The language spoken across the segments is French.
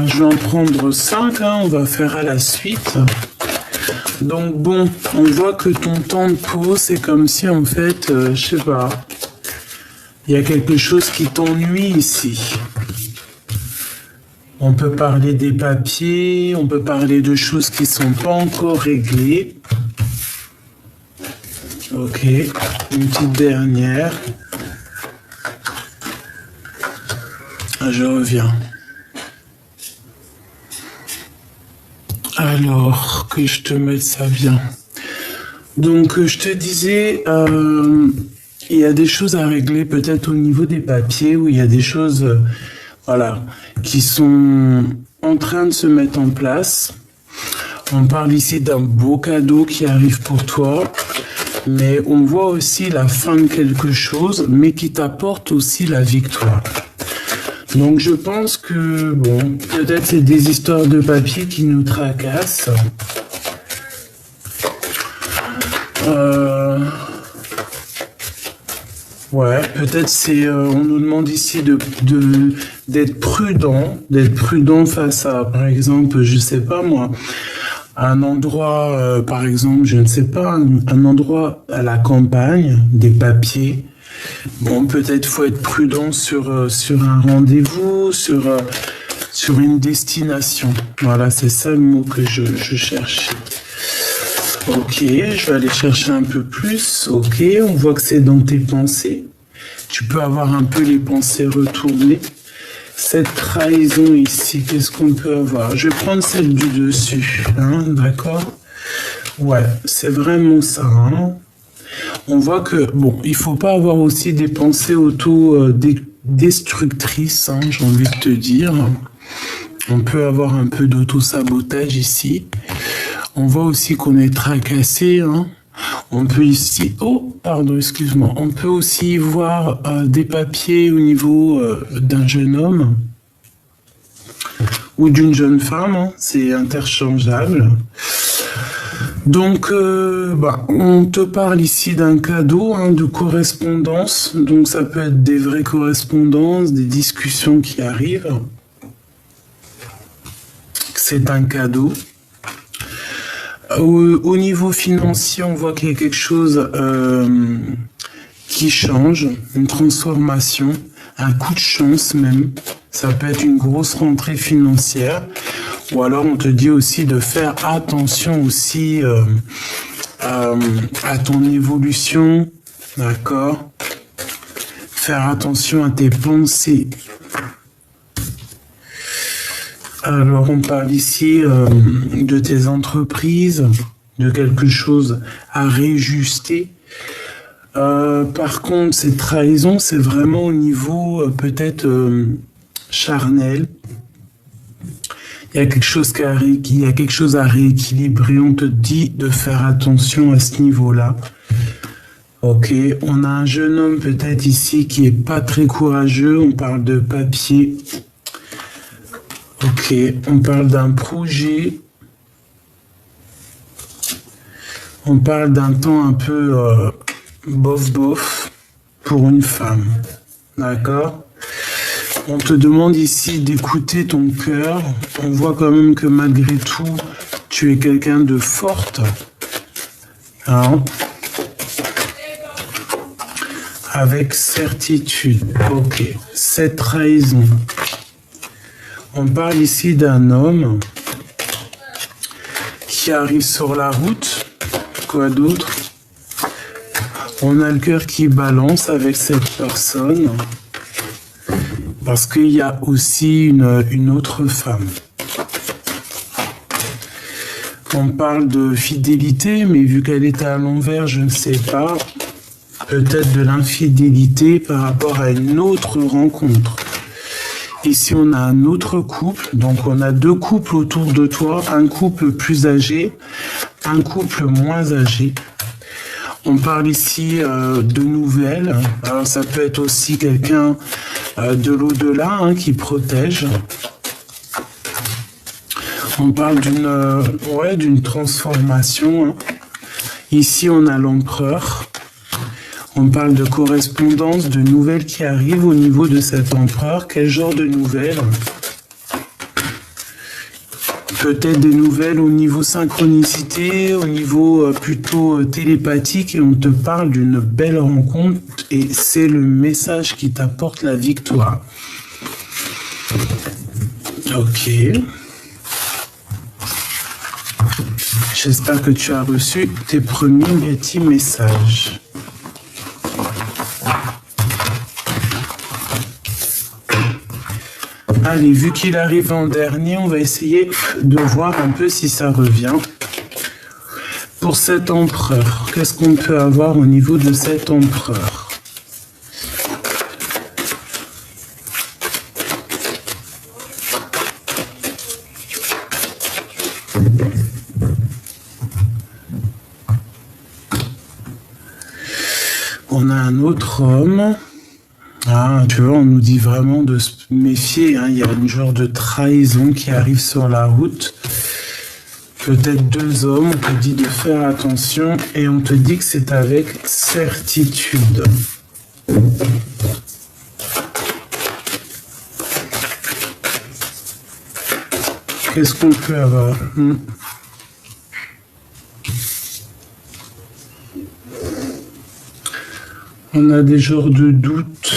Je vais en prendre 5, hein, on va faire à la suite. Donc bon, on voit que ton temps de pause, c'est comme si en fait, je sais pas, il y a quelque chose qui t'ennuie ici. On peut parler des papiers, on peut parler de choses qui sont pas encore réglées. Ok, une petite dernière. Je reviens. Alors, que je te mette ça bien. Donc, je te disais, il y a des choses à régler peut-être au niveau des papiers, où il y a des choses, voilà, qui sont en train de se mettre en place. On parle ici d'un beau cadeau qui arrive pour toi, mais on voit aussi la fin de quelque chose, mais qui t'apporte aussi la victoire. Donc je pense que, bon, peut-être c'est des histoires de papier qui nous tracassent. Ouais, peut-être c'est, on nous demande ici d'être prudent face à, par exemple, je sais pas moi, un endroit, par exemple, je ne sais pas, un endroit à la campagne, des papiers. Bon, peut-être faut être prudent sur un rendez-vous, sur une destination. Voilà, c'est ça le mot que je cherchais. Ok, je vais aller chercher un peu plus. Ok, on voit que c'est dans tes pensées. Tu peux avoir un peu les pensées retournées. Cette trahison ici, qu'est-ce qu'on peut avoir? Je vais prendre celle du dessus, hein, d'accord? Ouais, c'est vraiment ça, hein. On voit que, bon, il faut pas avoir aussi des pensées auto-destructrices, hein, j'ai envie de te dire. On peut avoir un peu d'auto-sabotage ici. On voit aussi qu'on est tracassé, hein. On peut ici, oh, pardon, excuse-moi. On peut aussi voir des papiers au niveau d'un jeune homme ou d'une jeune femme, hein. C'est interchangeable. Donc, on te parle ici d'un cadeau, hein, de correspondance. Donc, ça peut être des vraies correspondances, des discussions qui arrivent. C'est un cadeau. Au niveau financier, on voit qu'il y a quelque chose qui change, une transformation, un coup de chance même. Ça peut être une grosse rentrée financière. Ou alors on te dit aussi de faire attention aussi à ton évolution, d'accord? Faire attention à tes pensées. Alors on parle ici de tes entreprises, de quelque chose à réajuster. Par contre, cette trahison, c'est vraiment au niveau peut-être charnel. Il y a quelque chose à rééquilibrer. On te dit de faire attention à ce niveau-là. Ok, on a un jeune homme peut-être ici qui est pas très courageux. On parle de papier. Ok, on parle d'un projet. On parle d'un temps un peu bof pour une femme. D'accord? On te demande ici d'écouter ton cœur. On voit quand même que malgré tout, tu es quelqu'un de forte. Hein? Avec certitude. Ok. Cette trahison. On parle ici d'un homme qui arrive sur la route. Quoi d'autre? On a le cœur qui balance avec cette personne. Parce qu'il y a aussi une autre femme. On parle de fidélité, mais vu qu'elle est à l'envers, je ne sais pas. Peut-être de l'infidélité par rapport à une autre rencontre. Ici, on a un autre couple. Donc, on a deux couples autour de toi. Un couple plus âgé, un couple moins âgé. On parle ici de nouvelles. Alors, ça peut être aussi quelqu'un de l'au-delà, hein, qui protège. On parle d'une transformation, hein. Ici, on a l'empereur. On parle de correspondance, de nouvelles qui arrivent au niveau de cet empereur. Quel genre de nouvelles? peut-être des nouvelles au niveau synchronicité, au niveau plutôt télépathique, et on te parle d'une belle rencontre, et c'est le message qui t'apporte la victoire. Ok. J'espère que tu as reçu tes premiers petits messages. Allez, vu qu'il arrive en dernier, on va essayer de voir un peu si ça revient. Pour cet empereur, qu'est-ce qu'on peut avoir au niveau de cet empereur? On a un autre homme. Ah, tu vois, on nous dit vraiment de se méfier, hein. Il y a une genre de trahison qui arrive sur la route. Peut-être deux hommes, on te dit de faire attention et on te dit que c'est avec certitude. Qu'est-ce qu'on peut avoir? On a des genres de doutes.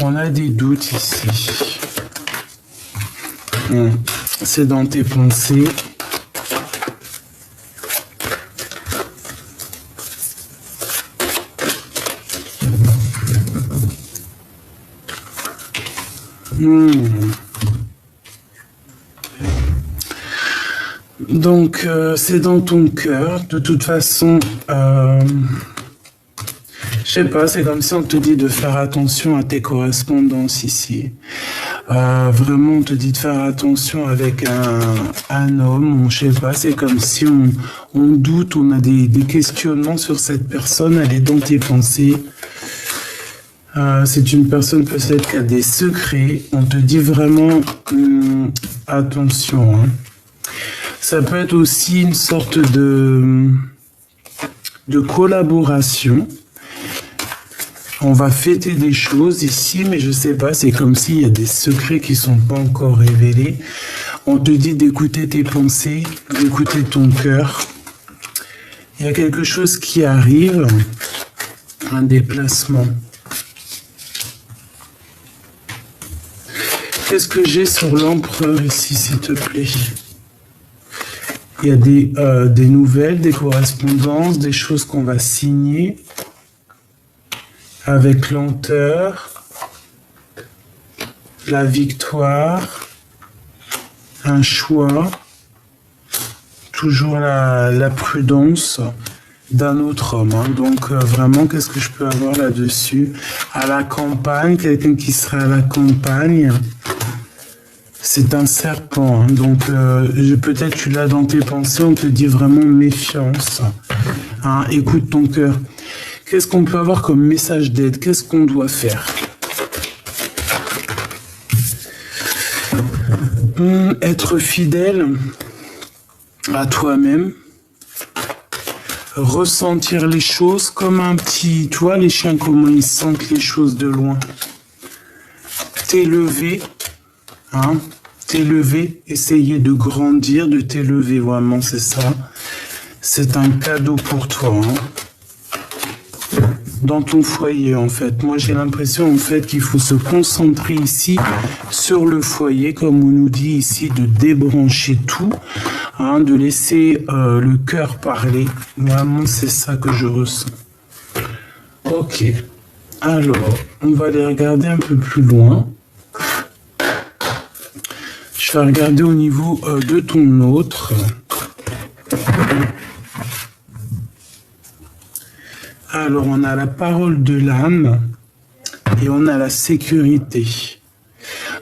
On a des doutes ici. C'est dans tes pensées. Donc, c'est dans ton cœur. De toute façon, je sais pas, c'est comme si on te dit de faire attention à tes correspondances ici. Vraiment, on te dit de faire attention avec un homme. Je sais pas, c'est comme si on doute, on a des questionnements sur cette personne. Elle est dans tes pensées. C'est une personne peut-être qui a des secrets. On te dit vraiment attention. Hein. Ça peut être aussi une sorte de collaboration. On va fêter des choses ici, mais je sais pas, c'est comme s'il y a des secrets qui sont pas encore révélés. On te dit d'écouter tes pensées, d'écouter ton cœur. Il y a quelque chose qui arrive, un déplacement. Qu'est-ce que j'ai sur l'empereur ici, s'il te plaît? Il y a des nouvelles, des correspondances, des choses qu'on va signer avec lenteur, la victoire, un choix, toujours la prudence d'un autre homme. Hein. Donc vraiment, qu'est-ce que je peux avoir là-dessus? À la campagne, quelqu'un qui serait à la campagne. C'est un serpent, hein. Donc peut-être tu l'as dans tes pensées, on te dit vraiment méfiance. Hein, écoute ton cœur. Qu'est-ce qu'on peut avoir comme message d'aide? Qu'est-ce qu'on doit faire? Être fidèle à toi-même. Ressentir les choses comme un petit... Tu vois les chiens, comment ils sentent les choses de loin. T'élever. Hein, t'élever, essayer de grandir, de t'élever, vraiment, c'est ça. C'est un cadeau pour toi. Hein. Dans ton foyer, en fait. Moi, j'ai l'impression, en fait, qu'il faut se concentrer ici sur le foyer, comme on nous dit ici, de débrancher tout, hein, de laisser le cœur parler. Vraiment, c'est ça que je ressens. Ok. Alors, on va aller regarder un peu plus loin. Je vais regarder au niveau de ton autre. Alors, on a la parole de l'âme et on a la sécurité.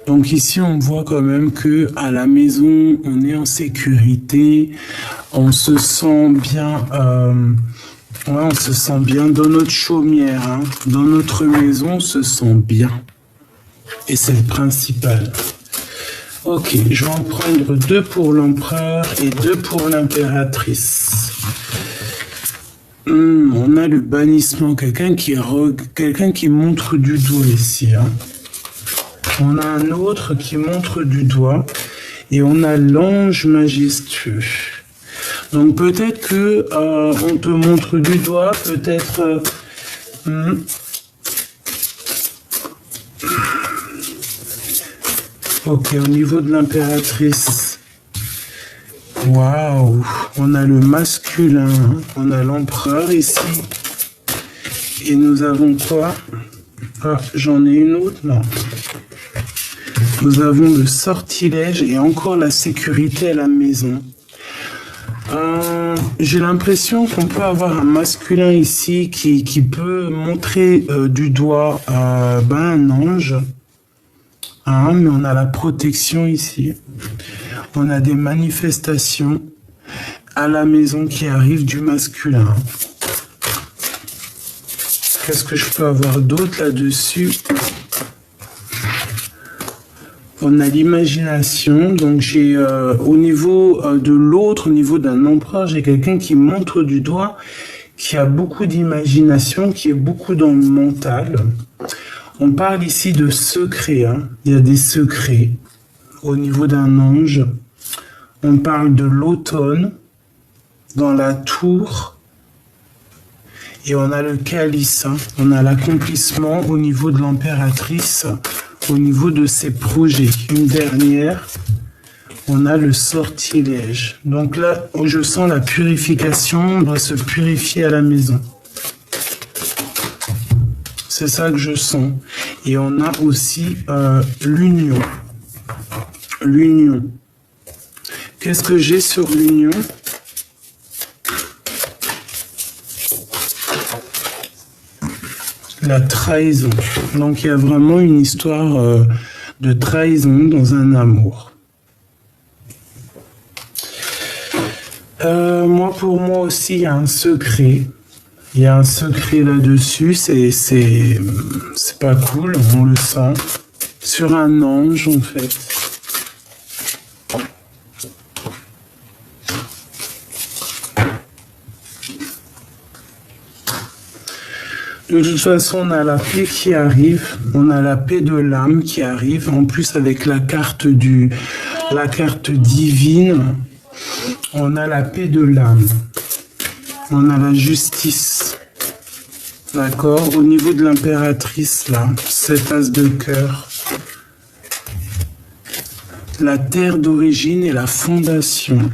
Donc ici, on voit quand même que à la maison, on est en sécurité, on se sent bien, on se sent bien dans notre chaumière, hein. Dans notre maison, on se sent bien. Et c'est le principal. Ok, je vais en prendre 2 pour l'empereur et 2 pour l'impératrice. On a le bannissement, quelqu'un qui montre du doigt ici. Hein. On a un autre qui montre du doigt. Et on a l'ange majestueux. Donc peut-être que on te montre du doigt, peut-être... Ok, au niveau de l'impératrice. Waouh, on a le masculin, on a l'empereur ici. Et nous avons quoi? Ah, j'en ai une autre, non. Nous avons le sortilège et encore la sécurité à la maison. J'ai l'impression qu'on peut avoir un masculin ici qui peut montrer du doigt un ange. Mais on a la protection ici. On a des manifestations à la maison qui arrivent du masculin. Qu'est-ce que je peux avoir d'autre là-dessus? On a l'imagination, donc j'ai au niveau de l'autre, au niveau d'un empereur, j'ai quelqu'un qui montre du doigt, qui a beaucoup d'imagination, qui est beaucoup dans le mental. On parle ici de secrets, hein. Il y a des secrets au niveau d'un ange. On parle de l'automne dans la tour. Et on a le calice, hein. On a l'accomplissement au niveau de l'impératrice, au niveau de ses projets. Une dernière, on a le sortilège. Donc là, je sens la purification, on doit se purifier à la maison. C'est ça que je sens. Et on a aussi l'union. L'union. Qu'est-ce que j'ai sur l'union? La trahison. Donc il y a vraiment une histoire de trahison dans un amour. Pour moi aussi, il y a un secret. Il y a un secret là-dessus. C'est pas cool, on le sent. Sur un ange, en fait. De toute façon, on a la paix qui arrive, on a la paix de l'âme qui arrive, en plus avec la carte divine, on a la paix de l'âme, on a la justice, d'accord? Au niveau de l'impératrice, là, cette as de cœur, la terre d'origine et la fondation.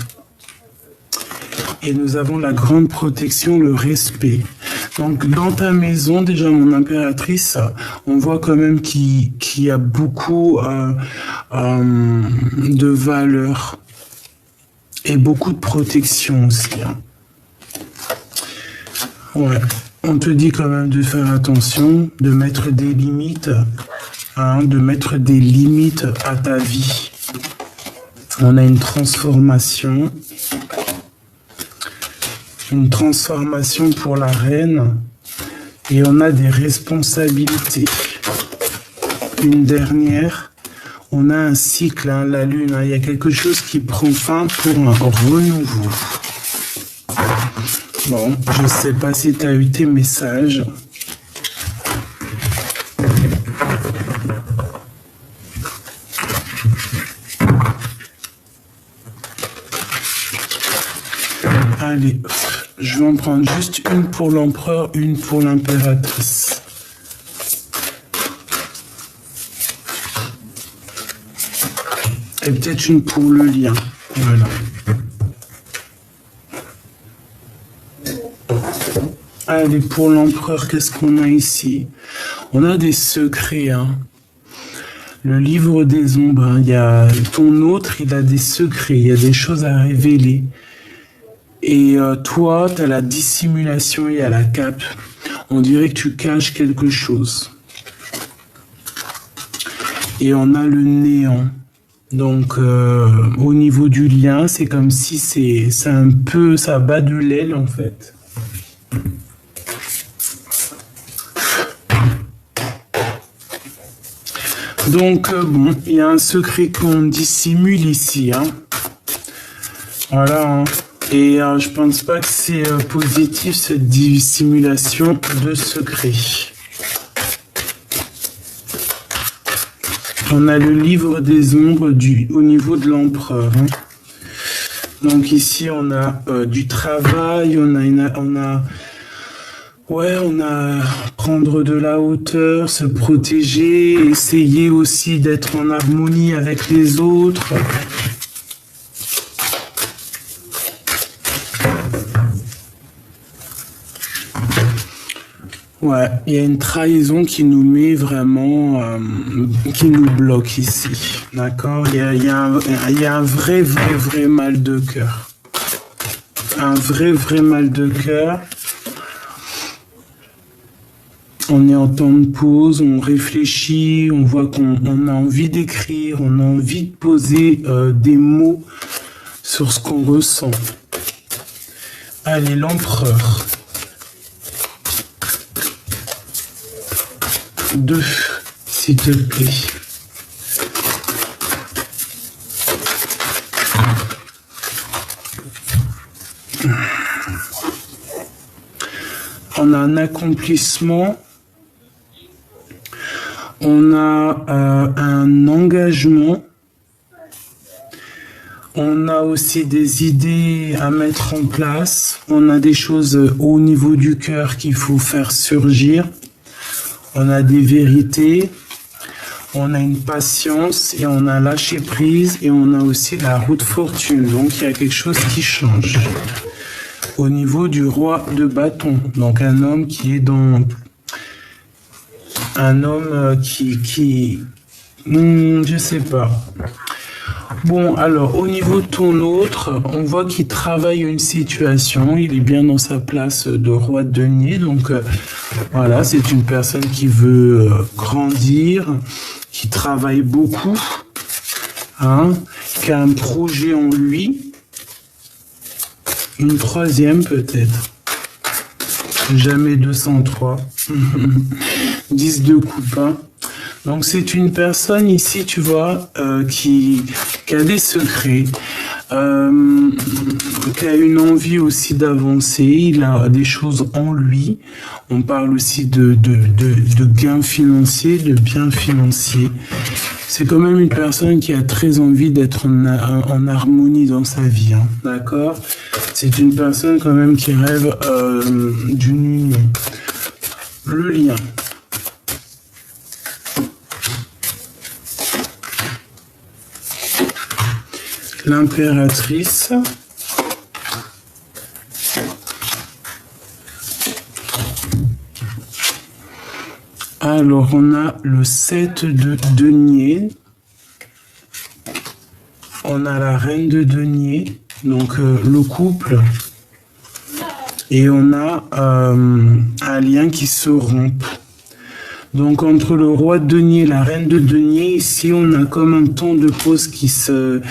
Et nous avons la grande protection, le respect. Donc, dans ta maison, déjà, mon impératrice, on voit quand même qu'il y a beaucoup de valeurs et beaucoup de protection aussi. Hein. Ouais. On te dit quand même de faire attention, de mettre des limites, hein, de mettre des limites à ta vie. On a une transformation. Une transformation pour la reine et on a des responsabilités. Une dernière, on a un cycle, hein, la lune, hein, il y a quelque chose qui prend fin pour un renouveau. Bon, je sais pas si tu as eu tes messages. Allez, je vais en prendre juste une pour l'empereur, une pour l'impératrice. Et peut-être une pour le lien. Voilà. Allez, pour l'empereur, qu'est-ce qu'on a ici? On a des secrets, hein. Le livre des ombres, hein. Il y a ton autre, il a des secrets, il y a des choses à révéler. Et toi, tu as la dissimulation et à la cape. On dirait que tu caches quelque chose. Et on a le néant. Donc, au niveau du lien, c'est comme si c'est un peu, ça bat de l'aile en fait. Donc, bon, il y a un secret qu'on dissimule ici. Hein. Voilà, hein. Et je pense pas que c'est positif cette dissimulation de secret. On a le livre des ombres au niveau de l'empereur. Hein. Donc ici, on a du travail, on a prendre de la hauteur, se protéger, essayer aussi d'être en harmonie avec les autres. Ouais, il y a une trahison qui nous met vraiment, qui nous bloque ici, d'accord? Il y a un vrai mal de cœur. Un vrai mal de cœur. On est en temps de pause, on réfléchit, on voit qu'on a envie d'écrire, on a envie de poser des mots sur ce qu'on ressent. Allez, l'empereur. 2, s'il te plaît. On a un accomplissement. On a un engagement. On a aussi des idées à mettre en place. On a des choses au niveau du cœur qu'il faut faire surgir. On a des vérités, on a une patience et on a lâché prise et on a aussi la roue de fortune. Donc il y a quelque chose qui change. Au niveau du roi de bâton, donc un homme qui est dans... Un homme je sais pas. Bon, alors, au niveau de ton autre, on voit qu'il travaille une situation, il est bien dans sa place de roi de denier, donc voilà, c'est une personne qui veut grandir, qui travaille beaucoup, hein, qui a un projet en lui, une troisième peut-être, jamais 203, 10 de coupe, hein. Donc c'est une personne ici, tu vois, qui a des secrets, qui a une envie aussi d'avancer, il a des choses en lui. On parle aussi de gains financiers, de biens financiers. C'est quand même une personne qui a très envie d'être en harmonie dans sa vie, hein, d'accord? C'est une personne quand même qui rêve d'une union. Le lien. L'impératrice. Alors, on a le 7 de denier. On a la reine de denier, donc le couple. Et on a un lien qui se rompt. Donc, entre le roi de denier et la reine de denier, ici, on a comme un temps de pause qui se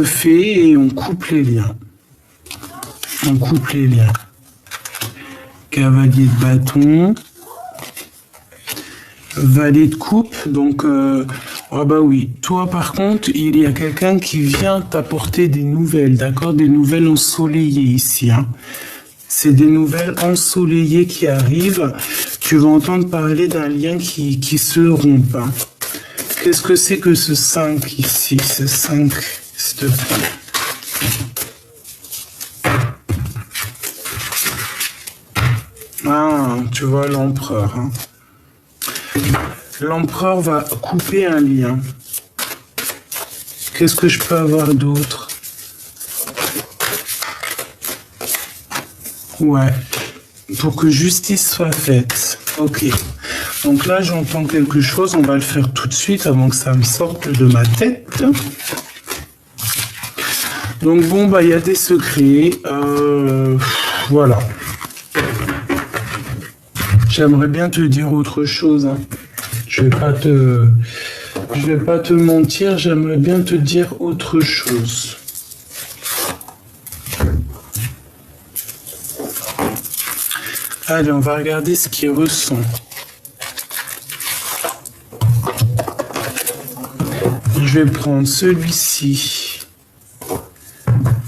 fait et on coupe les liens. On coupe les liens. Cavalier de bâton. Valet de coupe. Donc, ah bah oui. Toi, par contre, il y a quelqu'un qui vient t'apporter des nouvelles, d'accord? Des nouvelles ensoleillées ici, hein. C'est des nouvelles ensoleillées qui arrivent. Tu vas entendre parler d'un lien qui se rompt, hein. Qu'est-ce que c'est que ce 5 ici? Ce 5, s'il te plaît. Ah, tu vois l'empereur, hein. L'empereur va couper un lien. Qu'est-ce que je peux avoir d'autre? Ouais. Pour que justice soit faite. Ok. Donc là, j'entends quelque chose. On va le faire tout de suite avant que ça me sorte de ma tête. Donc bon, bah il y a des secrets. Voilà. J'aimerais bien te dire autre chose, hein. Je vais pas te mentir, j'aimerais bien te dire autre chose. Allez, on va regarder ce qu'il ressent. Je vais prendre celui-ci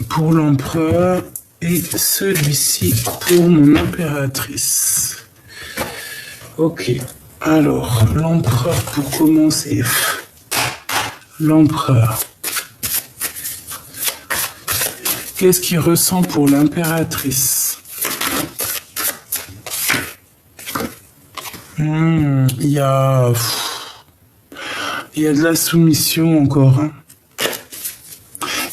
pour l'empereur et celui-ci pour mon impératrice. Ok. Alors, l'empereur pour commencer. L'empereur. Qu'est-ce qu'il ressent pour l'impératrice? Il y a de la soumission encore. Hein.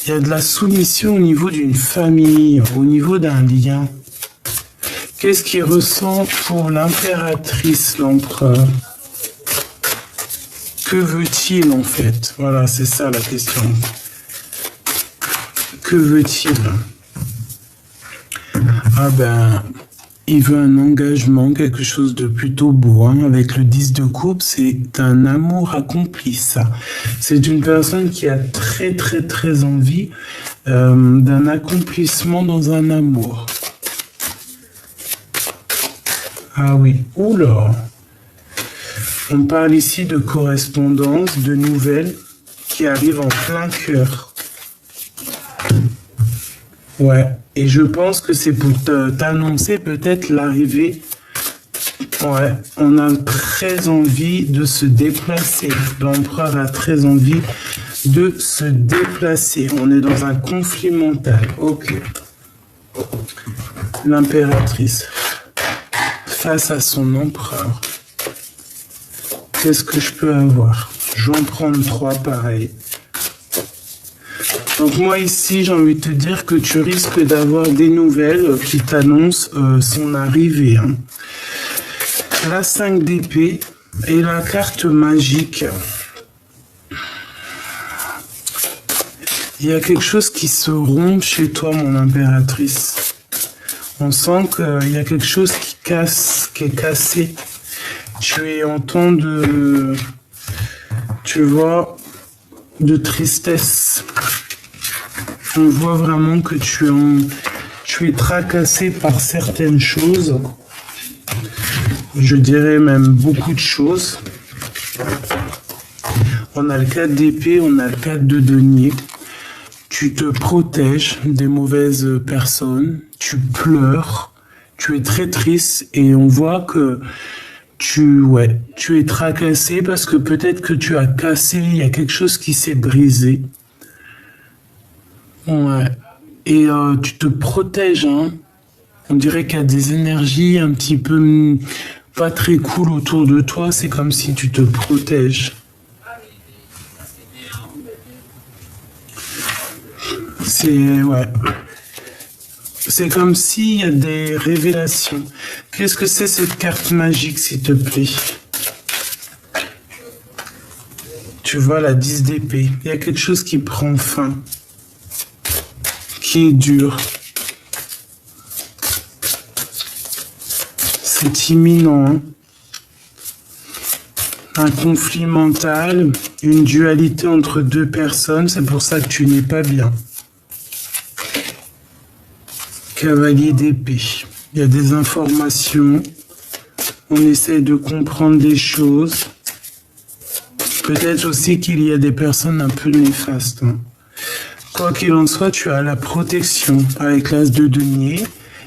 Il y a de la soumission au niveau d'une famille, au niveau d'un lien. Qu'est-ce qu'il ressent pour l'impératrice, l'empereur? Que veut-il en fait? Voilà, c'est ça la question. Que veut-il? Ah ben, il veut un engagement, quelque chose de plutôt beau. Hein. Avec le 10 de coupe, c'est un amour accompli, ça. C'est une personne qui a très très très envie d'un accomplissement dans un amour. Ah oui, oula. On parle ici de correspondance, de nouvelles qui arrivent en plein cœur. Ouais, et je pense que c'est pour t'annoncer peut-être l'arrivée. Ouais, on a très envie de se déplacer. L'empereur a très envie de se déplacer. On est dans un conflit mental. Ok. L'impératrice. Face à son empereur. Qu'est-ce que je peux avoir? Je vais en prendre 3 pareils. Donc moi ici, j'ai envie de te dire que tu risques d'avoir des nouvelles qui t'annoncent son arrivée. Hein. La 5 d'épée et la carte magique. Il y a quelque chose qui se rompt chez toi, mon impératrice. On sent qu'il y a quelque chose qui casse, qui est cassé. Tu es en temps de, tu vois, de tristesse. On voit vraiment que tu es tracassé par certaines choses. Je dirais même beaucoup de choses. On a le 4 d'épée, on a le 4 de denier. Tu te protèges des mauvaises personnes. Tu pleures. Tu es très triste et on voit que tu es tracassé parce que peut-être que tu as cassé, il y a quelque chose qui s'est brisé. Ouais. Et tu te protèges, hein. On dirait qu'il y a des énergies un petit peu pas très cool autour de toi. C'est comme si tu te protèges. Ouais. C'est comme s'il y a des révélations. Qu'est-ce que c'est cette carte magique, s'il te plaît? Tu vois la 10 d'épée. Il y a quelque chose qui prend fin. Qui est dur. C'est imminent. Hein. Un conflit mental, une dualité entre 2 personnes. C'est pour ça que tu n'es pas bien. Cavalier d'épée. Il y a des informations. On essaie de comprendre des choses. Peut-être aussi qu'il y a des personnes un peu néfastes. Hein. Quoi qu'il en soit, tu as la protection. Avec l'as de denier,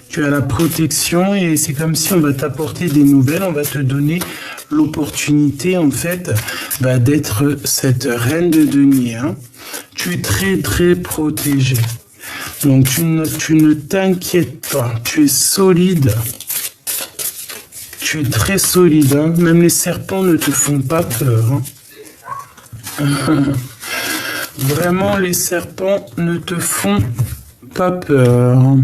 tu as la protection et c'est comme si on va t'apporter des nouvelles. On va te donner l'opportunité, en fait, d'être cette reine de denier. Hein. Tu es très, très protégé. Donc, tu ne t'inquiètes pas. Tu es solide. Tu es très solide. Hein. Même les serpents ne te font pas peur. Hein. Vraiment, les serpents ne te font pas peur.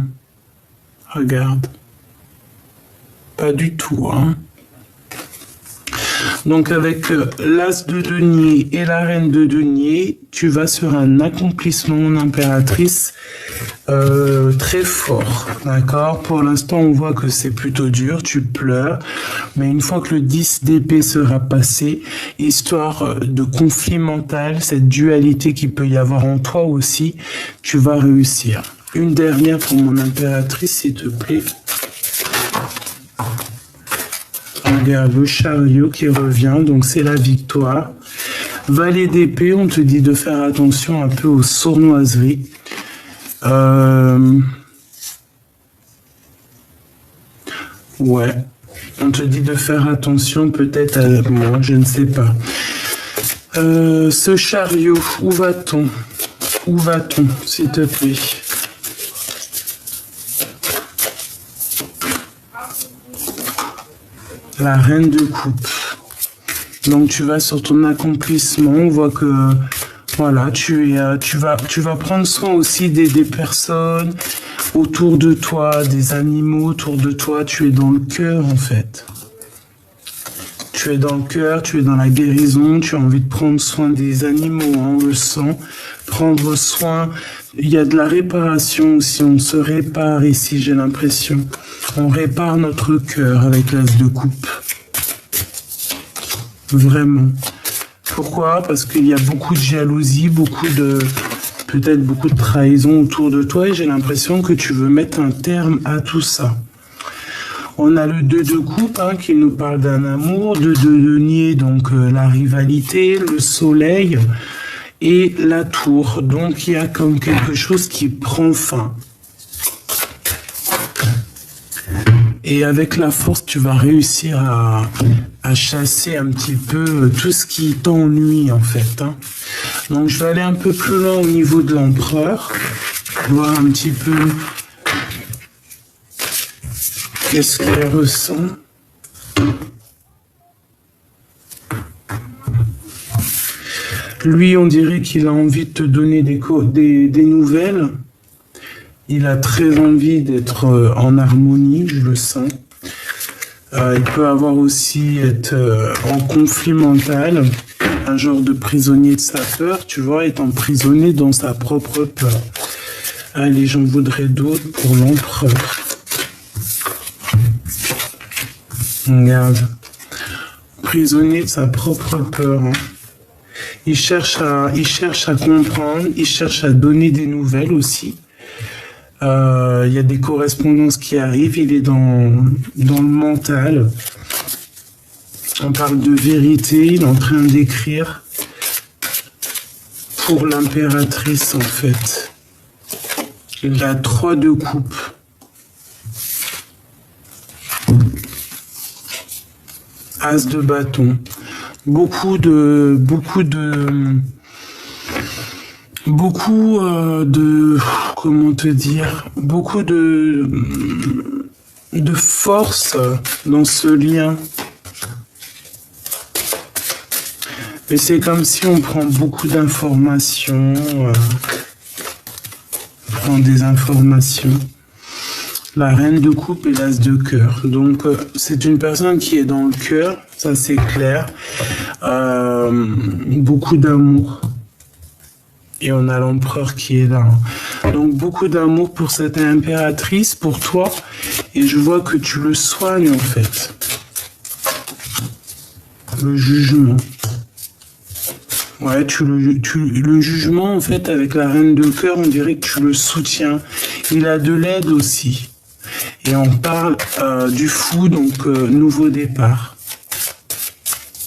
Regarde. Pas du tout. Hein. Donc avec l'as de denier et la reine de denier, tu vas sur un accomplissement d'impératrice très fort. D'accord? Pour l'instant, on voit que c'est plutôt dur, tu pleures. Mais une fois que le 10 d'épée sera passé, histoire de conflit mental, cette dualité qu'il peut y avoir en toi aussi, tu vas réussir. Une dernière pour mon impératrice, s'il te plaît. Regarde le chariot qui revient, donc c'est la victoire. Valet d'épée, on te dit de faire attention un peu aux sournoiseries. Ouais, On te dit de faire attention peut-être à moi, je ne sais pas. Ce chariot, où va-t-on? Où va-t-on, s'il te plaît? La reine de coupe. Donc tu vas sur ton accomplissement, on voit que voilà, tu vas prendre soin aussi des personnes autour de toi, des animaux autour de toi, tu es dans le cœur en fait. Tu es dans le cœur, tu es dans la guérison, tu as envie de prendre soin des animaux, hein, on le sent. Prendre soin, il y a de la réparation aussi, on se répare ici, j'ai l'impression. On répare notre cœur avec l'as de coupe. Vraiment. Pourquoi? Parce qu'il y a beaucoup de jalousie, peut-être beaucoup de trahison autour de toi et j'ai l'impression que tu veux mettre un terme à tout ça. On a le 2 de coupe hein, qui nous parle d'un amour, 2 de denier, donc la rivalité, le soleil et la tour. Donc il y a comme quelque chose qui prend fin. Et avec la force, tu vas réussir à chasser un petit peu tout ce qui t'ennuie en fait. Hein. Donc je vais aller un peu plus loin au niveau de l'empereur, voir un petit peu qu'est-ce qu'elle ressent. Lui, on dirait qu'il a envie de te donner des nouvelles. Il a très envie d'être en harmonie, je le sens. Il peut avoir aussi être en conflit mental, un genre de prisonnier de sa peur, tu vois, être emprisonné dans sa propre peur. Allez, j'en voudrais d'autres pour l'empereur. Regarde, prisonnier de sa propre peur. Hein. Il cherche à comprendre, il cherche à donner des nouvelles aussi. Il y a des correspondances qui arrivent, il est dans le mental. On parle de vérité, il est en train d'écrire pour l'impératrice en fait. Il a 3 de coupe. As de bâton. Beaucoup de comment te dire, beaucoup de force dans ce lien. Et c'est comme si on prend beaucoup d'informations, prend des informations. La reine de coupe et l'as de cœur. Donc c'est une personne qui est dans le cœur, ça c'est clair. Beaucoup d'amour. Et on a l'empereur qui est là. Donc beaucoup d'amour pour cette impératrice, pour toi. Et je vois que tu le soignes en fait. Le jugement. Ouais, le jugement en fait avec la reine de cœur, on dirait que tu le soutiens. Il a de l'aide aussi. Et on parle du fou, donc nouveau départ.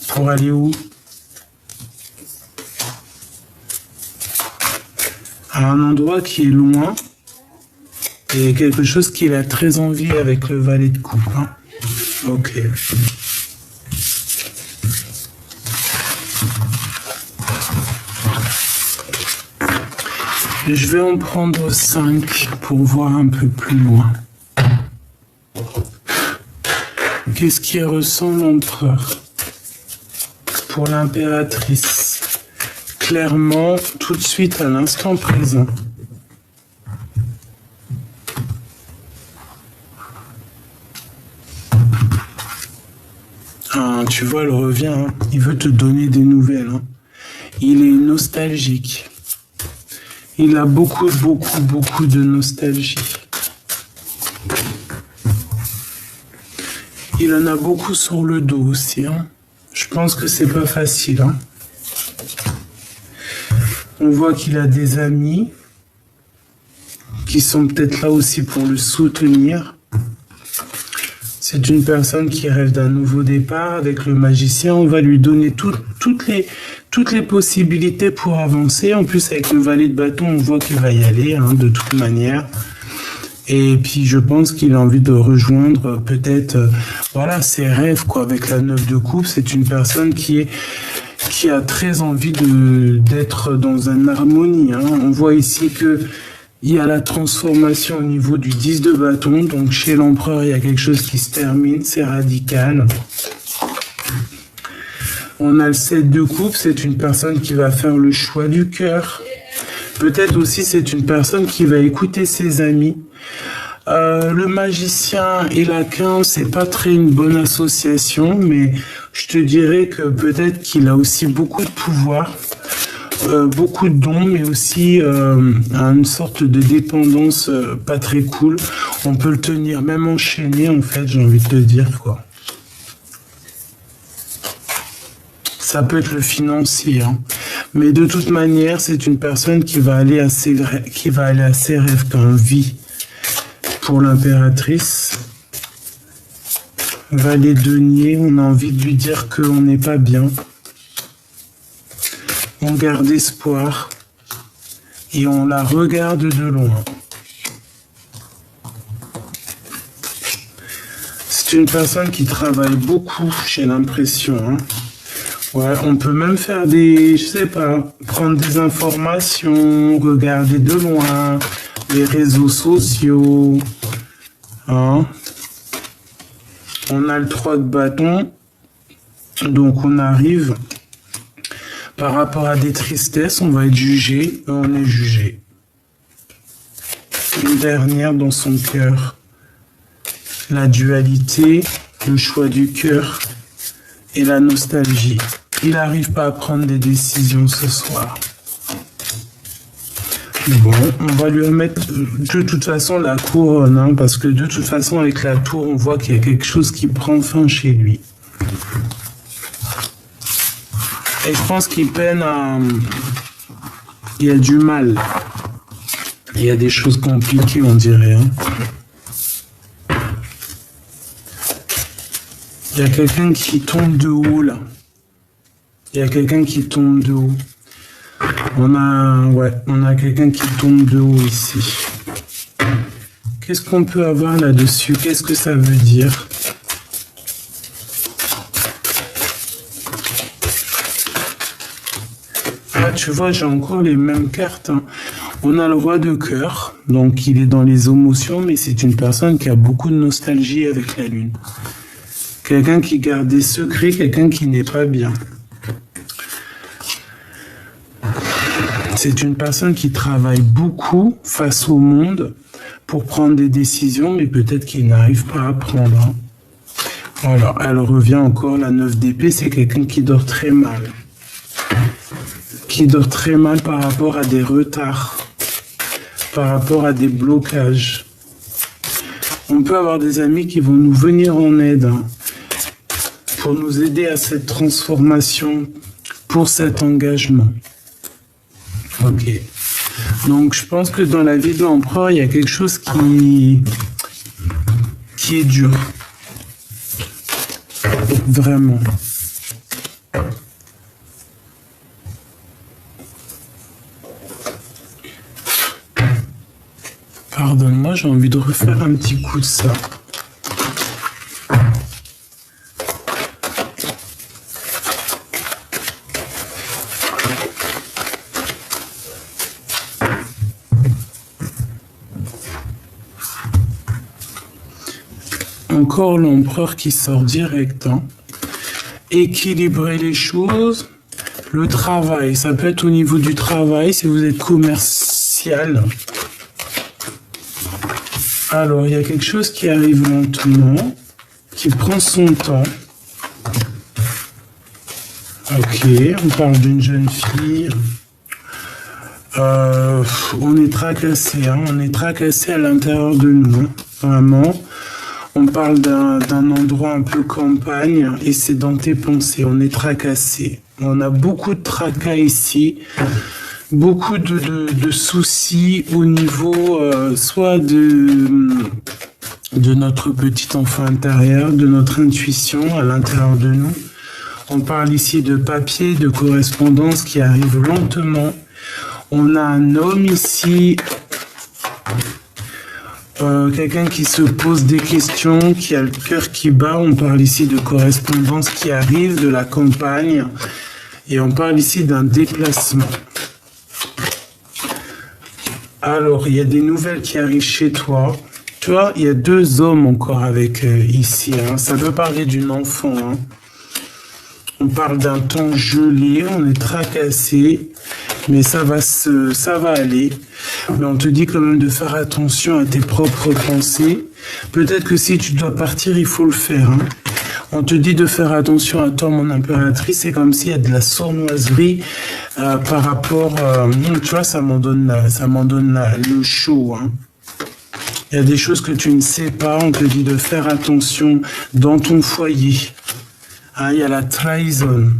Pour aller où? À un endroit qui est loin et quelque chose qu'il a très envie avec le valet de coupe. Hein. Ok. Je vais en prendre 5 pour voir un peu plus loin. Qu'est-ce qui ressent l'empereur pour l'impératrice? Clairement, tout de suite, à l'instant présent. Ah, tu vois, elle revient. Hein. Il veut te donner des nouvelles. Hein. Il est nostalgique. Il a beaucoup de nostalgie. Il en a beaucoup sur le dos aussi. Hein. Je pense que c'est pas facile. Hein. On voit qu'il a des amis qui sont peut-être là aussi pour le soutenir. C'est une personne qui rêve d'un nouveau départ avec le magicien. On va lui donner toutes les possibilités pour avancer. En plus, avec le valet de bâton, on voit qu'il va y aller, hein, de toute manière. Et puis je pense qu'il a envie de rejoindre peut-être voilà ses rêves quoi. Avec la 9 de coupe, c'est une personne qui a très envie d'être dans une harmonie. Hein. On voit ici que il y a la transformation au niveau du 10 de bâton. Donc chez l'empereur, il y a quelque chose qui se termine, c'est radical. On a le 7 de coupe, c'est une personne qui va faire le choix du cœur. Peut-être aussi c'est une personne qui va écouter ses amis. Le magicien et la 15, c'est pas très une bonne association, mais je te dirais que peut-être qu'il a aussi beaucoup de pouvoir, beaucoup de dons, mais aussi une sorte de dépendance pas très cool. On peut le tenir même enchaîné, en fait, j'ai envie de te dire, quoi. Ça peut être le financier, hein. Mais de toute manière, c'est une personne qui va aller à ses rêves qu'en vie. Pour l'impératrice, Valet denier, on a envie de lui dire qu'on n'est pas bien. On garde espoir et on la regarde de loin. C'est une personne qui travaille beaucoup, j'ai l'impression. Hein. Ouais, on peut même faire je sais pas, prendre des informations, regarder de loin, les réseaux sociaux. Hein. On a le 3 de bâton, donc on arrive par rapport à des tristesses, on va être jugé, on est jugé. Une dernière dans son cœur, la dualité, le choix du cœur et la nostalgie. Il n'arrive pas à prendre des décisions ce soir. Bon, on va lui remettre de toute façon la couronne, hein, parce que de toute façon avec la tour, on voit qu'il y a quelque chose qui prend fin chez lui. Et je pense qu'il peine à... Il y a du mal. Il y a des choses compliquées, on dirait. Hein. Il y a quelqu'un qui tombe de haut, là. Il y a quelqu'un qui tombe de haut. On a quelqu'un qui tombe de haut ici. Qu'est-ce qu'on peut avoir là-dessus? Qu'est-ce que ça veut dire? Ah, tu vois, j'ai encore les mêmes cartes. Hein. On a le roi de cœur, donc il est dans les émotions, mais c'est une personne qui a beaucoup de nostalgie avec la lune. Quelqu'un qui garde des secrets, quelqu'un qui n'est pas bien. C'est une personne qui travaille beaucoup face au monde pour prendre des décisions, mais peut-être qu'il n'arrive pas à prendre. Hein. Voilà, elle revient encore, la 9 d'épée, c'est quelqu'un qui dort très mal. Qui dort très mal par rapport à des retards, par rapport à des blocages. On peut avoir des amis qui vont nous venir en aide, hein, pour nous aider à cette transformation, pour cet engagement. Ok. Donc, je pense que dans la vie de l'empereur, il y a quelque chose qui est dur. Vraiment. Pardonne-moi, j'ai envie de refaire un petit coup de ça. Encore l'empereur qui sort direct. Hein. Équilibrer les choses. Le travail, ça peut être au niveau du travail, si vous êtes commercial. Alors, il y a quelque chose qui arrive lentement, qui prend son temps. Ok, on parle d'une jeune fille. On est tracassé, hein, on est tracassé à l'intérieur de nous, vraiment. On parle d'un endroit un peu campagne et c'est dans tes pensées, on est tracassé. On a beaucoup de tracas ici, beaucoup de soucis au niveau soit de notre petit enfant intérieur, de notre intuition à l'intérieur de nous. On parle ici de papier, de correspondance qui arrive lentement. On a un homme ici. quelqu'un qui se pose des questions, qui a le cœur qui bat. On parle ici de correspondance qui arrive de la campagne. Et on parle ici d'un déplacement. Alors, il y a des nouvelles qui arrivent chez toi. Tu vois, il y a 2 hommes encore avec ici. Hein. Ça veut parler d'une enfant. Hein. On parle d'un temps gelé, on est tracassé, mais ça va aller. Mais on te dit quand même de faire attention à tes propres pensées. Peut-être que si tu dois partir, il faut le faire. Hein. On te dit de faire attention à toi, mon impératrice. C'est comme s'il y a de la sournoiserie par rapport... tu vois, ça m'en donne le chaud. Hein. Il y a des choses que tu ne sais pas. On te dit de faire attention dans ton foyer. Ah, il y a la trahison.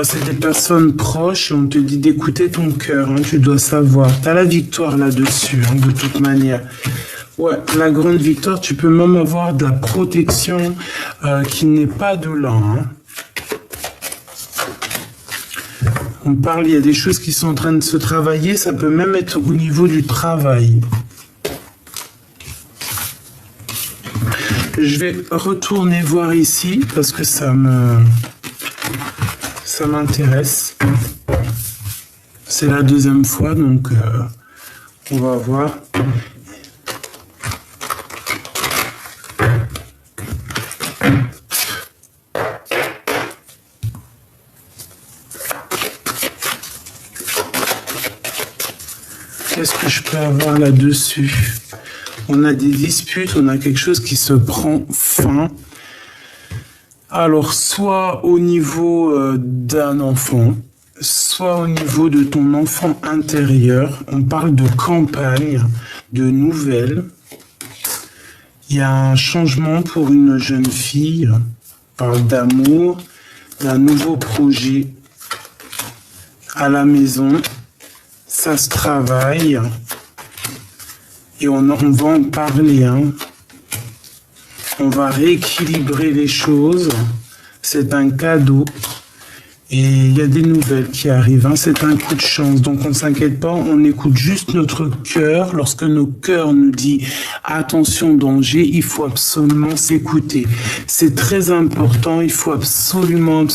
C'est des personnes proches, on te dit d'écouter ton cœur, hein, tu dois savoir. Tu as la victoire là-dessus, hein, de toute manière. Ouais, la grande victoire, tu peux même avoir de la protection qui n'est pas de là. Hein. On parle, il y a des choses qui sont en train de se travailler, ça peut même être au niveau du travail. Je vais retourner voir ici parce que ça m'intéresse. C'est la 2e fois, donc on va voir. Qu'est-ce que je peux avoir là-dessus ? On a des disputes, on a quelque chose qui se prend fin. Alors, soit au niveau d'un enfant, soit au niveau de ton enfant intérieur. On parle de campagne, de nouvelles. Il y a un changement pour une jeune fille. On parle d'amour, d'un nouveau projet à la maison. Ça se travaille. Et on va en parler, hein. On va rééquilibrer les choses. C'est un cadeau. Et il y a des nouvelles qui arrivent, hein. C'est un coup de chance. Donc on ne s'inquiète pas, on écoute juste notre cœur. Lorsque nos cœurs nous disent attention, danger, il faut absolument s'écouter. C'est très important, il faut absolument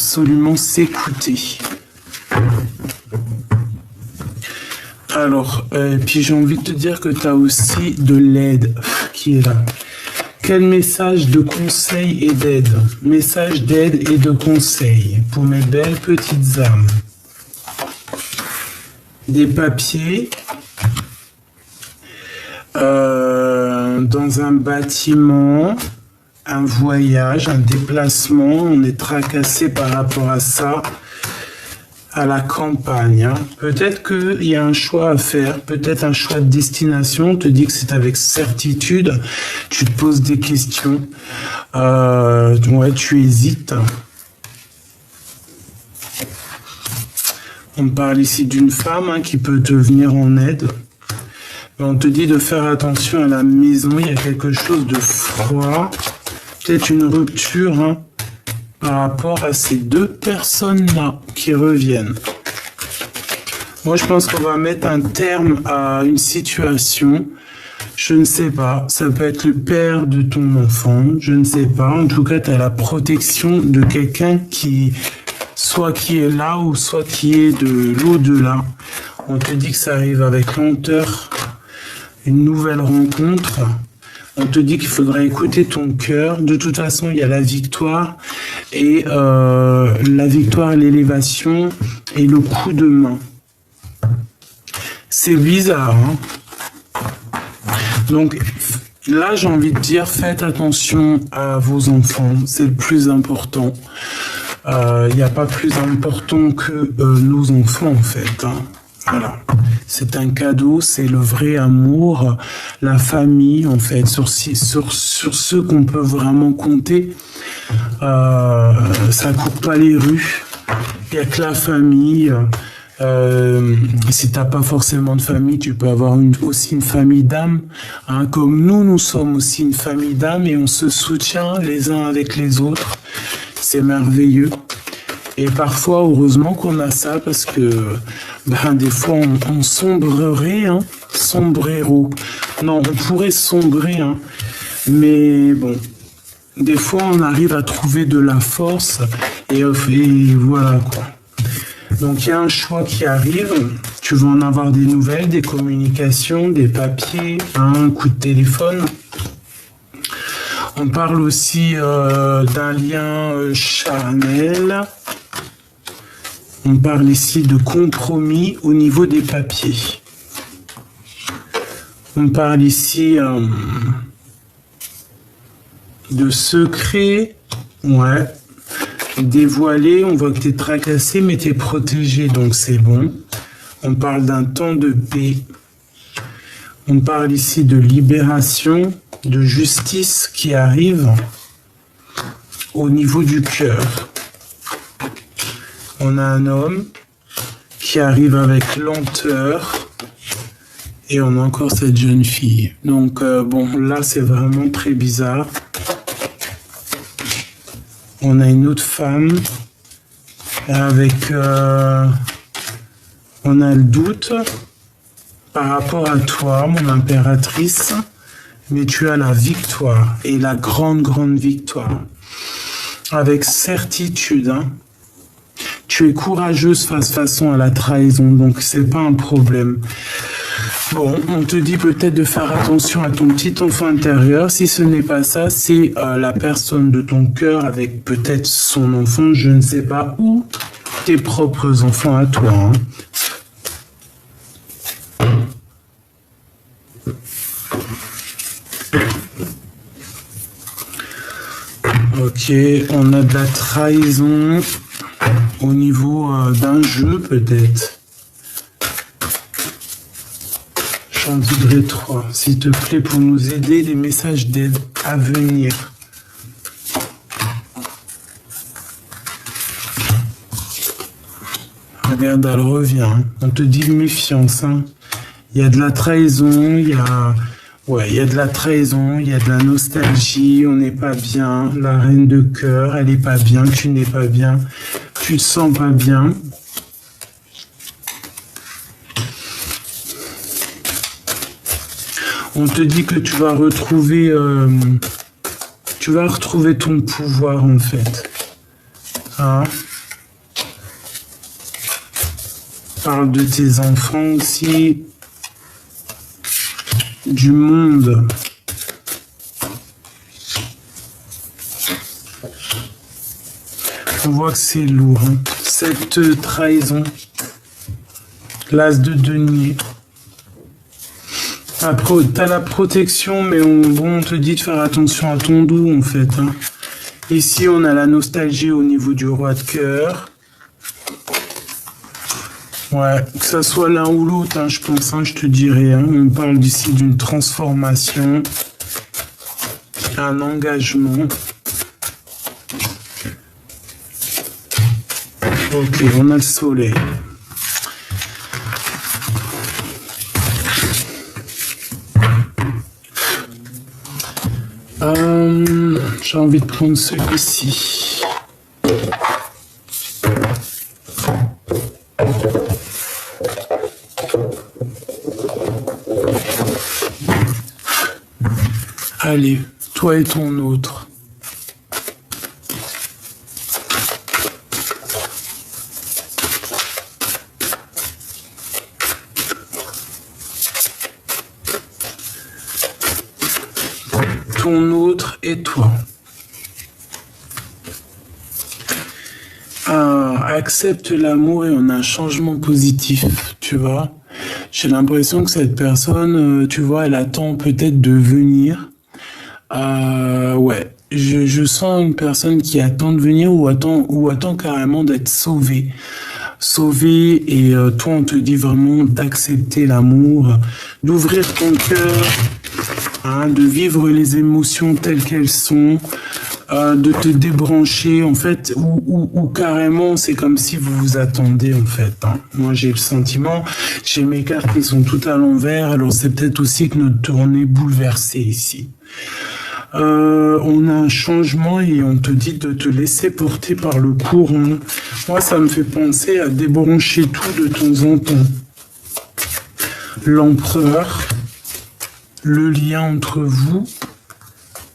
s'écouter. Alors, puis j'ai envie de te dire que tu as aussi de l'aide qui est là. Quel message de conseil et d'aide? Message d'aide et de conseil pour mes belles petites âmes. Des papiers dans un bâtiment, un voyage, un déplacement. On est tracassé par rapport à ça. À la campagne. Hein. Peut-être qu'il y a un choix à faire, peut-être un choix de destination. On te dit que c'est avec certitude. Tu te poses des questions. Ouais, tu hésites. On parle ici d'une femme, hein, qui peut te venir en aide. Mais on te dit de faire attention à la maison. Il y a quelque chose de froid. Peut-être une rupture, hein, par rapport à ces 2 personnes-là qui reviennent. Moi, je pense qu'on va mettre un terme à une situation. Je ne sais pas. Ça peut être le père de ton enfant. Je ne sais pas. En tout cas, tu as la protection de quelqu'un qui, soit qui est là ou soit qui est de l'au-delà. On te dit que ça arrive avec lenteur. Une nouvelle rencontre. On te dit qu'il faudra écouter ton cœur. De toute façon, il y a la victoire. Et la victoire, l'élévation et le coup de main. C'est bizarre, hein? Donc, là, j'ai envie de dire, faites attention à vos enfants. C'est le plus important. Il n'y a pas plus important que nos enfants, en fait, hein. Voilà, c'est un cadeau, c'est le vrai amour, la famille en fait, sur ceux qu'on peut vraiment compter. Ça coupe pas les rues, il n'y a que la famille. Si t'as pas forcément de famille, tu peux avoir aussi une famille d'âmes, hein, comme nous sommes aussi une famille d'âmes et on se soutient les uns avec les autres. C'est merveilleux. Et parfois, heureusement qu'on a ça, parce que des fois, on sombrerait, hein, sombrero. Non, on pourrait sombrer, hein, mais bon, des fois, on arrive à trouver de la force, et voilà, quoi. Donc, il y a un choix qui arrive, tu vas en avoir des nouvelles, des communications, des papiers, un coup de téléphone. On parle aussi d'un lien charnel. On parle ici de compromis au niveau des papiers. On parle ici de secret, ouais, dévoilé. On voit que tu es tracassé, mais tu es protégé, donc c'est bon. On parle d'un temps de paix. On parle ici de libération, de justice qui arrive au niveau du cœur. On a un homme qui arrive avec lenteur et on a encore cette jeune fille. Donc bon, là c'est vraiment très bizarre. On a une autre femme avec... on a le doute par rapport à toi, mon impératrice, mais tu as la victoire et la grande victoire. Avec certitude, hein. Tu es courageuse façon à la trahison, donc c'est pas un problème. Bon, on te dit peut-être de faire attention à ton petit enfant intérieur. Si ce n'est pas ça, c'est la personne de ton cœur avec peut-être son enfant, je ne sais pas, ou tes propres enfants à toi. Hein. Ok, on a de la trahison au niveau d'un jeu peut-être. J'en voudrais 3, s'il te plaît, pour nous aider, les messages d'aide à venir. Regarde, elle revient. On te dit méfiance. Hein. Il y a de la trahison, il y a... Ouais, il y a de la trahison, il y a de la nostalgie, on n'est pas bien. La reine de cœur, elle n'est pas bien, tu n'es pas bien, tu te sens pas bien. On te dit que tu vas retrouver ton pouvoir en fait. Hein? Parle de tes enfants aussi. Du monde. On voit que c'est lourd. Hein. Cette trahison. L'as de denier. T'as la protection, mais on te dit de faire attention à ton dos en fait. Hein. Ici, on a la nostalgie au niveau du roi de cœur. Ouais, que ça soit l'un ou l'autre, hein, je pense, hein, je te dirais. Hein, on parle d'ici d'une transformation, un engagement. Ok, on a le soleil. J'ai envie de prendre celui-ci. Allez, toi et ton autre. Ton autre et toi. Accepte l'amour et on a un changement positif, tu vois. J'ai l'impression que cette personne, tu vois, elle attend peut-être de venir. Ouais, je sens une personne qui attend de venir ou attend carrément d'être sauvée. Sauvée et toi on te dit vraiment d'accepter l'amour, d'ouvrir ton cœur, hein, de vivre les émotions telles qu'elles sont, de te débrancher en fait, ou carrément c'est comme si vous vous attendez en fait. Hein. Moi j'ai le sentiment, j'ai mes cartes qui sont toutes à l'envers, alors c'est peut-être aussi que notre tournée est bouleversée ici. On a un changement et on te dit de te laisser porter par le courant. Moi, ça me fait penser à débrancher tout de temps en temps. L'empereur, le lien entre vous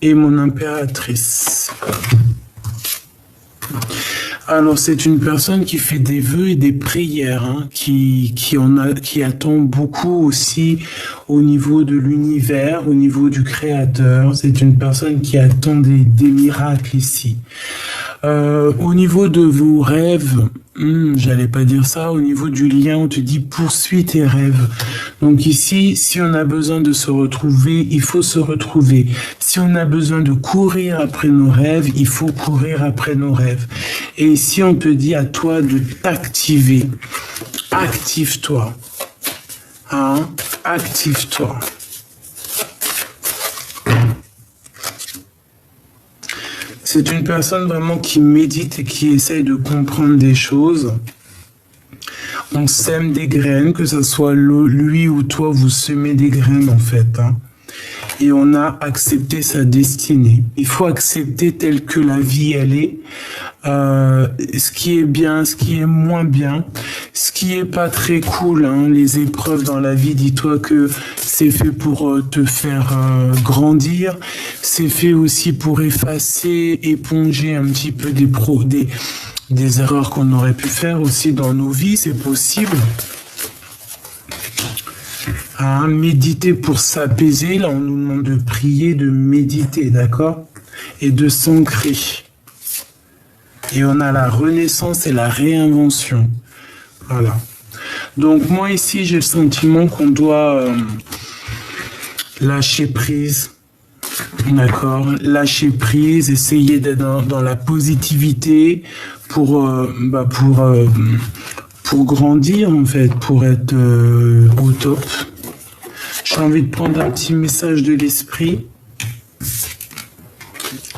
et mon impératrice. Alors, c'est une personne qui fait des vœux et des prières, hein, qui attend beaucoup aussi au niveau de l'univers, au niveau du Créateur. C'est une personne qui attend des miracles ici. Au niveau de vos rêves, j'allais pas dire ça, au niveau du lien, on te dit poursuis tes rêves. Donc ici, si on a besoin de se retrouver, il faut se retrouver. Si on a besoin de courir après nos rêves, il faut courir après nos rêves. Et ici, on te dit à toi de t'activer. Active-toi. Hein? Active-toi. C'est une personne vraiment qui médite et qui essaye de comprendre des choses. On sème des graines, que ce soit lui ou toi, vous semez des graines en fait. Hein. Et on a accepté sa destinée. Il faut accepter telle que la vie elle est. Ce qui est bien, ce qui est moins bien, ce qui est pas très cool. Hein, les épreuves dans la vie, dis-toi que c'est fait pour te faire grandir. C'est fait aussi pour effacer, éponger un petit peu des erreurs qu'on aurait pu faire aussi dans nos vies. C'est possible. Hein, méditer pour s'apaiser. Là, on nous demande de prier, de méditer, d'accord? Et de s'ancrer. Et on a la renaissance et la réinvention. Voilà. Donc, moi, ici, j'ai le sentiment qu'on doit lâcher prise. D'accord? Lâcher prise, essayer d'être dans la positivité pour grandir, en fait, pour être au top. J'ai envie de prendre un petit message de l'esprit.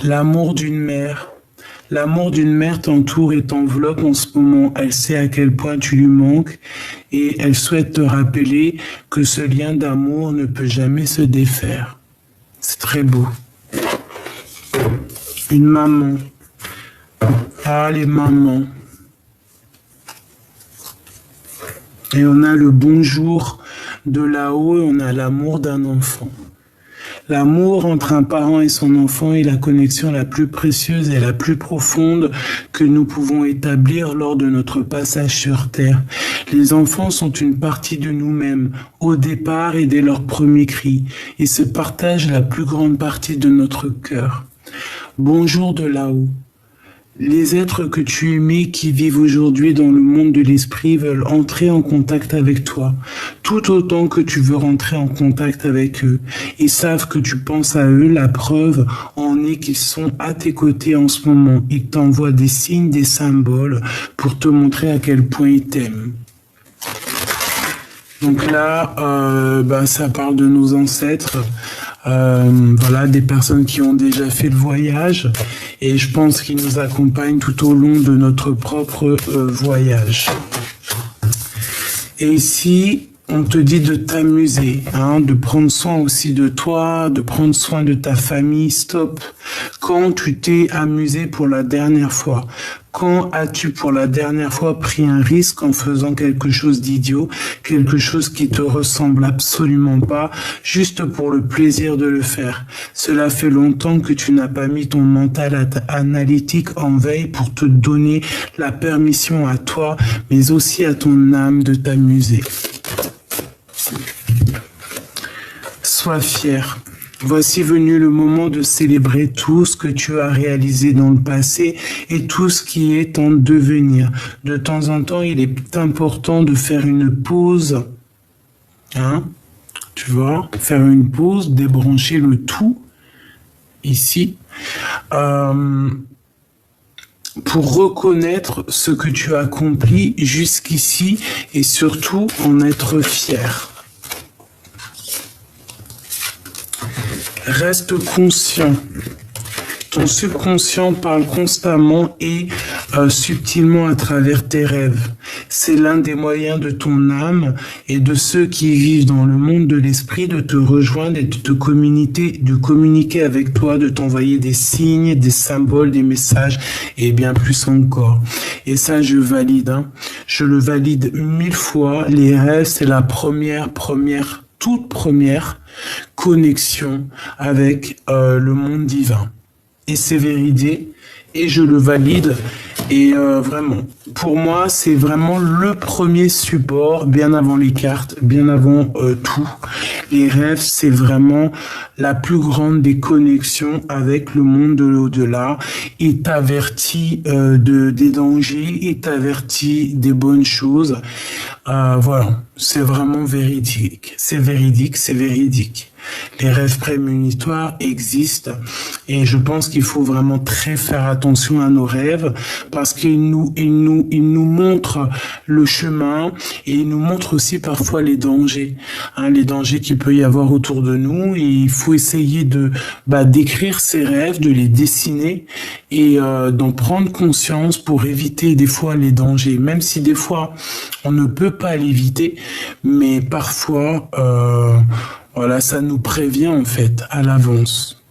L'amour d'une mère. L'amour d'une mère t'entoure et t'enveloppe en ce moment. Elle sait à quel point tu lui manques et elle souhaite te rappeler que ce lien d'amour ne peut jamais se défaire. C'est très beau. Une maman. Ah, les mamans. Et on a le bonjour de là-haut et on a l'amour d'un enfant. L'amour entre un parent et son enfant est la connexion la plus précieuse et la plus profonde que nous pouvons établir lors de notre passage sur Terre. Les enfants sont une partie de nous-mêmes, au départ et dès leur premier cri, et se partagent la plus grande partie de notre cœur. Bonjour de là-haut. Les êtres que tu aimais qui vivent aujourd'hui dans le monde de l'esprit veulent entrer en contact avec toi, tout autant que tu veux rentrer en contact avec eux. Ils savent que tu penses à eux, la preuve en est qu'ils sont à tes côtés en ce moment. Ils t'envoient des signes, des symboles pour te montrer à quel point ils t'aiment. Donc là, ça parle de nos ancêtres. Voilà, des personnes qui ont déjà fait le voyage et je pense qu'ils nous accompagnent tout au long de notre propre voyage. Et ici, on te dit de t'amuser, hein, de prendre soin aussi de toi, de prendre soin de ta famille. Stop. Quand tu t'es amusé pour la dernière fois? Quand as-tu pour la dernière fois pris un risque en faisant quelque chose d'idiot, quelque chose qui te ressemble absolument pas, juste pour le plaisir de le faire? Cela fait longtemps que tu n'as pas mis ton mental analytique en veille pour te donner la permission à toi, mais aussi à ton âme de t'amuser. Sois fier. Voici venu le moment de célébrer tout ce que tu as réalisé dans le passé et tout ce qui est en devenir. De temps en temps, il est important de faire une pause. Hein? Tu vois? Faire une pause, débrancher le tout, ici, pour reconnaître ce que tu as accompli jusqu'ici et surtout en être fier. Reste conscient. Ton subconscient parle constamment et subtilement à travers tes rêves. C'est l'un des moyens de ton âme et de ceux qui vivent dans le monde de l'esprit de te rejoindre et de communiquer avec toi, de t'envoyer des signes, des symboles, des messages et bien plus encore. Et ça, je valide. Je le valide 1000 fois. Les rêves, c'est la toute première connexion avec le monde divin. Et c'est véridique, et je le valide, et vraiment, pour moi, c'est vraiment le premier support, bien avant les cartes, bien avant tout. Les rêves, c'est vraiment la plus grande des connexions avec le monde de l'au-delà. Il t'avertit des dangers, il t'avertit des bonnes choses. Voilà, c'est vraiment véridique, c'est véridique, c'est véridique. Les rêves prémonitoires existent et je pense qu'il faut vraiment très faire attention à nos rêves parce qu'ils nous montrent le chemin et ils nous montrent aussi parfois les dangers, les dangers qu'il peut y avoir autour de nous. Et il faut essayer d'écrire ces rêves, de les dessiner et d'en prendre conscience pour éviter des fois les dangers, même si des fois on ne peut pas l'éviter, mais parfois voilà, ça nous prévient en fait à l'avance.